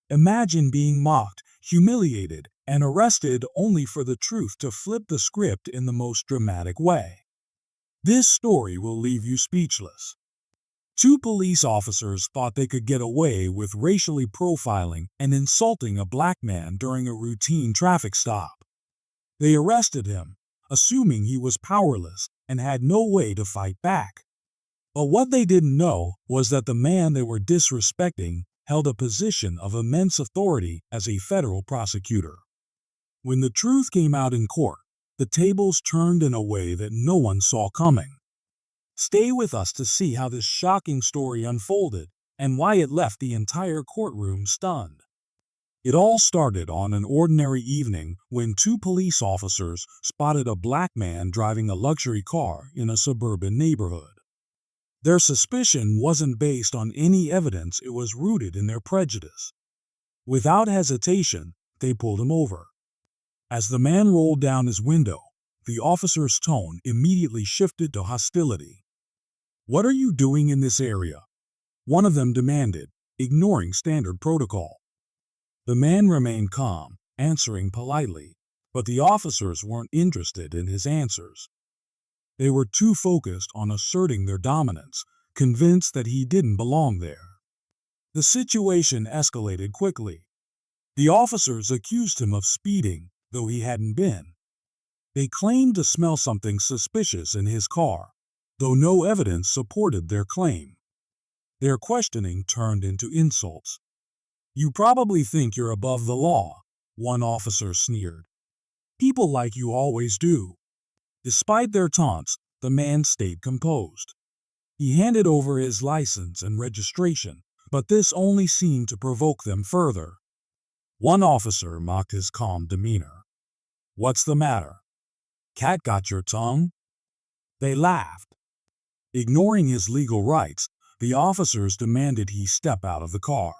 Imagine being mocked, humiliated, and arrested only for the truth to flip the script in the most dramatic way. This story will leave you speechless. Two police officers thought they could get away with racially profiling and insulting a black man during a routine traffic stop. They arrested him, assuming he was powerless and had no way to fight back. But what they didn't know was that the man they were disrespecting held a position of immense authority as a federal prosecutor. When the truth came out in court, the tables turned in a way that no one saw coming. Stay with us to see how this shocking story unfolded and why it left the entire courtroom stunned. It all started on an ordinary evening when two police officers spotted a black man driving a luxury car in a suburban neighborhood. Their suspicion wasn't based on any evidence, it was rooted in their prejudice. Without hesitation, they pulled him over. As the man rolled down his window, the officer's tone immediately shifted to hostility. "What are you doing in this area?" one of them demanded, ignoring standard protocol. The man remained calm, answering politely, but the officers weren't interested in his answers. They were too focused on asserting their dominance, convinced that he didn't belong there. The situation escalated quickly. The officers accused him of speeding, though he hadn't been. They claimed to smell something suspicious in his car, though no evidence supported their claim. Their questioning turned into insults. "You probably think you're above the law," one officer sneered. "People like you always do." Despite their taunts, the man stayed composed. He handed over his license and registration, but this only seemed to provoke them further. One officer mocked his calm demeanor. "What's the matter? Cat got your tongue?" They laughed. Ignoring his legal rights, the officers demanded he step out of the car.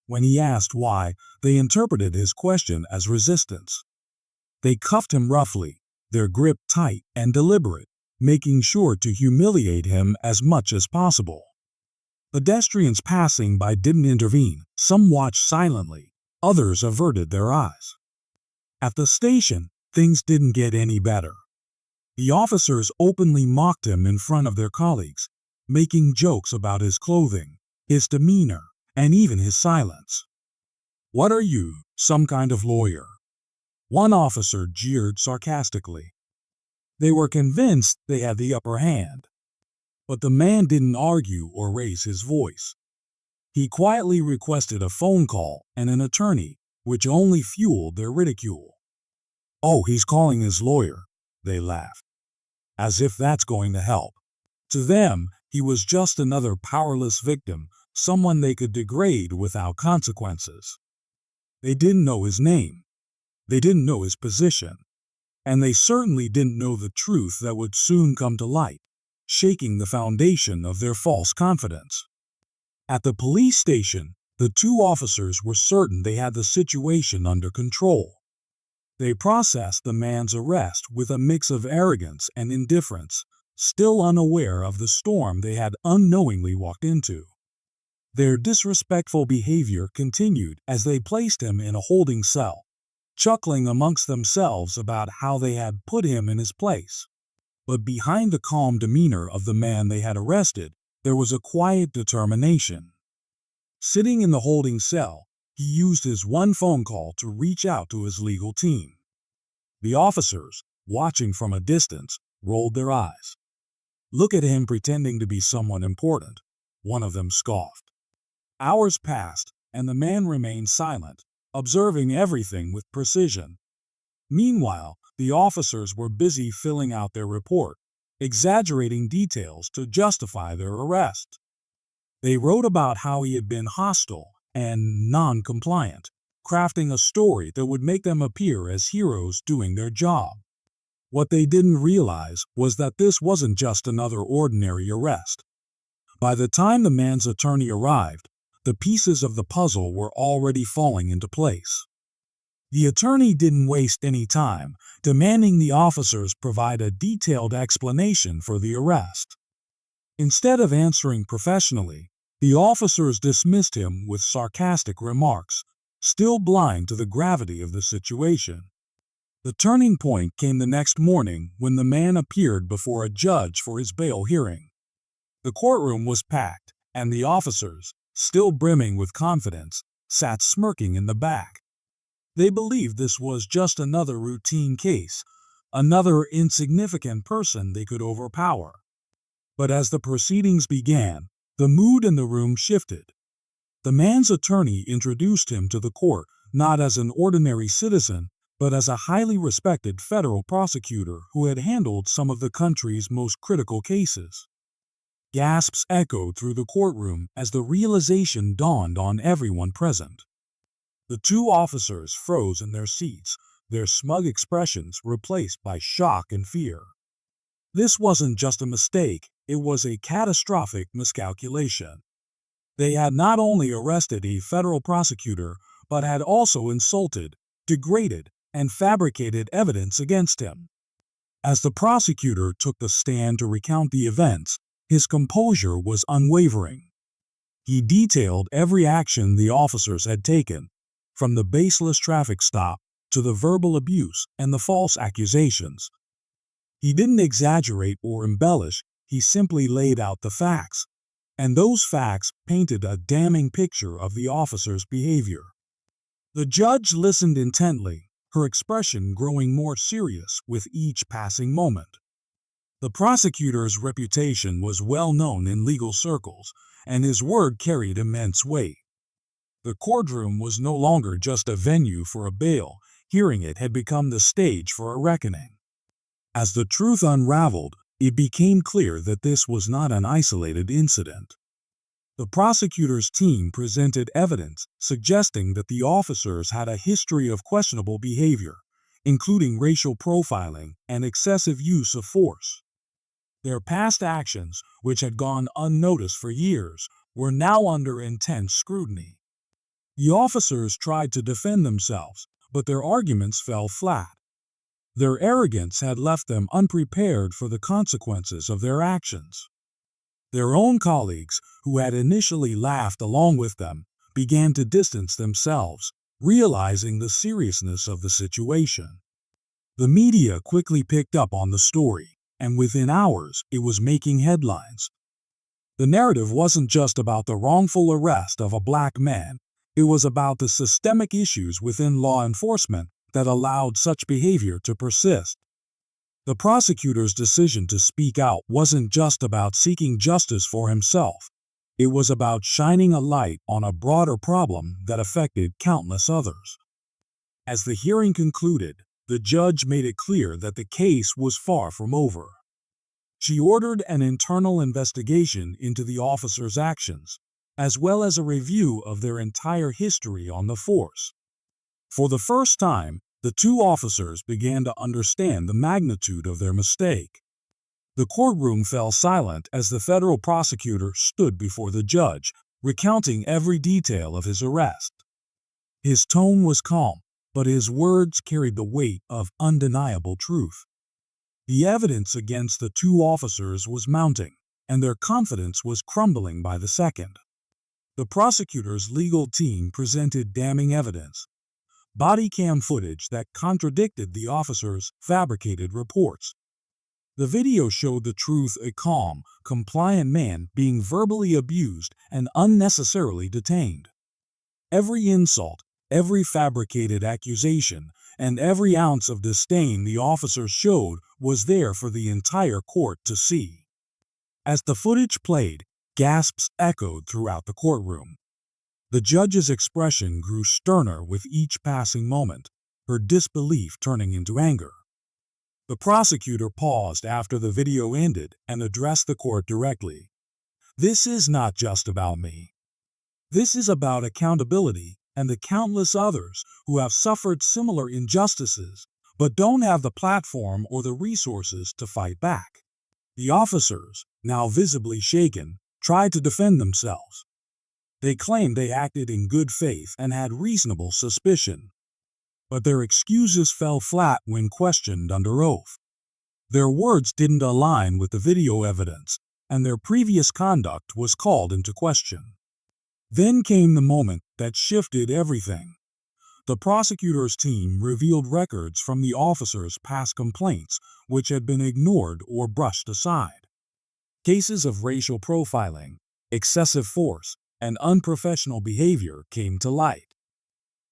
When he asked why, they interpreted his question as resistance. They cuffed him roughly, their grip tight and deliberate, making sure to humiliate him as much as possible. Pedestrians passing by didn't intervene. Some watched silently, others averted their eyes. At the station, things didn't get any better. The officers openly mocked him in front of their colleagues, making jokes about his clothing, his demeanor, and even his silence. "What are you, some kind of lawyer?" one officer jeered sarcastically. They were convinced they had the upper hand. But the man didn't argue or raise his voice. He quietly requested a phone call and an attorney, which only fueled their ridicule. "Oh, he's calling his lawyer," they laughed. As if that's going to help. To them, he was just another powerless victim, someone they could degrade without consequences. They didn't know his name. They didn't know his position. And they certainly didn't know the truth that would soon come to light, shaking the foundation of their false confidence. At the police station, the two officers were certain they had the situation under control. They processed the man's arrest with a mix of arrogance and indifference, still unaware of the storm they had unknowingly walked into. Their disrespectful behavior continued as they placed him in a holding cell, chuckling amongst themselves about how they had put him in his place. But behind the calm demeanor of the man they had arrested, there was a quiet determination. Sitting in the holding cell, he used his one phone call to reach out to his legal team. The officers, watching from a distance, rolled their eyes. "Look at him pretending to be someone important," one of them scoffed. Hours passed, and the man remained silent, observing everything with precision. Meanwhile, the officers were busy filling out their report, exaggerating details to justify their arrest. They wrote about how he had been hostile and non-compliant, crafting a story that would make them appear as heroes doing their job. What they didn't realize was that this wasn't just another ordinary arrest. By the time the man's attorney arrived, the pieces of the puzzle were already falling into place. The attorney didn't waste any time, demanding the officers provide a detailed explanation for the arrest. Instead of answering professionally, The officers dismissed him with sarcastic remarks, still blind to the gravity of the situation. The turning point came the next morning when the man appeared before a judge for his bail hearing. The courtroom was packed, and the officers, still brimming with confidence, sat smirking in the back. They believed this was just another routine case, another insignificant person they could overpower. But as the proceedings began, the mood in the room shifted. The man's attorney introduced him to the court not as an ordinary citizen, but as a highly respected federal prosecutor who had handled some of the country's most critical cases. Gasps echoed through the courtroom as the realization dawned on everyone present. The two officers froze in their seats, their smug expressions replaced by shock and fear. This wasn't just a mistake, it was a catastrophic miscalculation. They had not only arrested a federal prosecutor, but had also insulted, degraded, and fabricated evidence against him. As the prosecutor took the stand to recount the events, his composure was unwavering. He detailed every action the officers had taken, from the baseless traffic stop to the verbal abuse and the false accusations. He didn't exaggerate or embellish, he simply laid out the facts, and those facts painted a damning picture of the officers' behavior. The judge listened intently, her expression growing more serious with each passing moment. The prosecutor's reputation was well known in legal circles, and his word carried immense weight. The courtroom was no longer just a venue for a bail hearing, it had become the stage for a reckoning. As the truth unraveled, it became clear that this was not an isolated incident. The prosecutor's team presented evidence suggesting that the officers had a history of questionable behavior, including racial profiling and excessive use of force. Their past actions, which had gone unnoticed for years, were now under intense scrutiny. The officers tried to defend themselves, but their arguments fell flat. Their arrogance had left them unprepared for the consequences of their actions. Their own colleagues, who had initially laughed along with them, began to distance themselves, realizing the seriousness of the situation. The media quickly picked up on the story, and within hours it was making headlines. The narrative wasn't just about the wrongful arrest of a black man, it was about the systemic issues within law enforcement that allowed such behavior to persist. The prosecutor's decision to speak out wasn't just about seeking justice for himself. It was about shining a light on a broader problem that affected countless others. As the hearing concluded, the judge made it clear that the case was far from over. She ordered an internal investigation into the officers' actions, as well as a review of their entire history on the force. For the first time, the two officers began to understand the magnitude of their mistake. The courtroom fell silent as the federal prosecutor stood before the judge, recounting every detail of his arrest. His tone was calm, but his words carried the weight of undeniable truth. The evidence against the two officers was mounting, and their confidence was crumbling by the second. The prosecutor's legal team presented damning evidence, body cam footage that contradicted the officers' fabricated reports. The video showed the truth: a calm, compliant man being verbally abused and unnecessarily detained. Every insult, every fabricated accusation, and every ounce of disdain the officers showed was there for the entire court to see. As the footage played, gasps echoed throughout the courtroom. The judge's expression grew sterner with each passing moment, her disbelief turning into anger. The prosecutor paused after the video ended and addressed the court directly. "This is not just about me. This is about accountability and the countless others who have suffered similar injustices but don't have the platform or the resources to fight back." The officers, now visibly shaken, tried to defend themselves. They claimed they acted in good faith and had reasonable suspicion. But their excuses fell flat when questioned under oath. Their words didn't align with the video evidence, and their previous conduct was called into question. Then came the moment that shifted everything. The prosecutor's team revealed records from the officers' past complaints which had been ignored or brushed aside. Cases of racial profiling, excessive force, and unprofessional behavior came to light.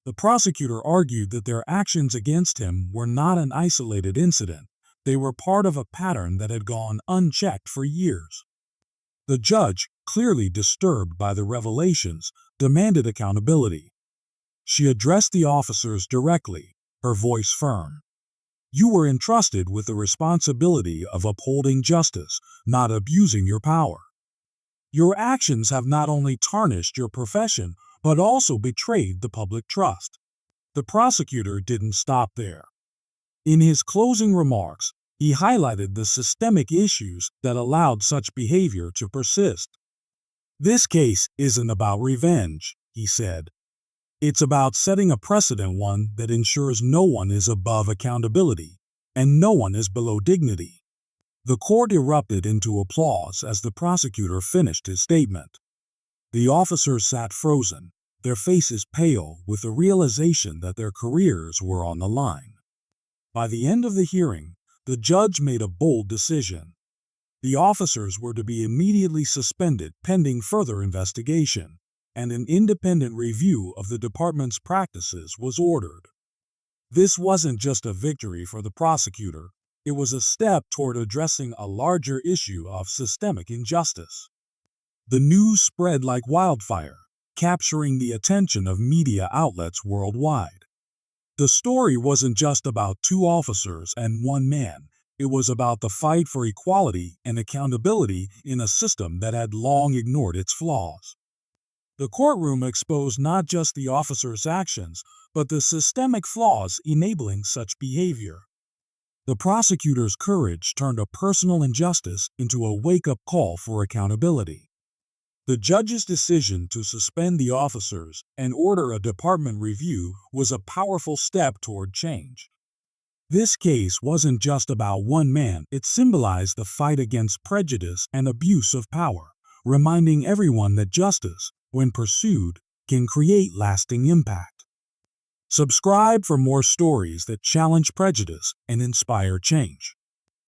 The prosecutor argued that their actions against him were not an isolated incident. They were part of a pattern that had gone unchecked for years. The judge, clearly disturbed by the revelations, demanded accountability. She addressed the officers directly, her voice firm. You were entrusted with the responsibility of upholding justice, not abusing your power. Your actions have not only tarnished your profession, but also betrayed the public trust. The prosecutor didn't stop there. In his closing remarks, he highlighted the systemic issues that allowed such behavior to persist. This case isn't about revenge, he said. It's about setting a precedent, one that ensures no one is above accountability and no one is below dignity. The court erupted into applause as the prosecutor finished his statement. The officers sat frozen, their faces pale with the realization that their careers were on the line. By the end of the hearing, the judge made a bold decision. The officers were to be immediately suspended pending further investigation, and an independent review of the department's practices was ordered. This wasn't just a victory for the prosecutor, it was a step toward addressing a larger issue of systemic injustice. The news spread like wildfire, capturing the attention of media outlets worldwide. The story wasn't just about two officers and one man, it was about the fight for equality and accountability in a system that had long ignored its flaws. The courtroom exposed not just the officers' actions, but the systemic flaws enabling such behavior. The prosecutor's courage turned a personal injustice into a wake-up call for accountability. The judge's decision to suspend the officers and order a department review was a powerful step toward change. This case wasn't just about one man, it symbolized the fight against prejudice and abuse of power, reminding everyone that justice, when pursued, can create lasting impact. Subscribe for more stories that challenge prejudice and inspire change.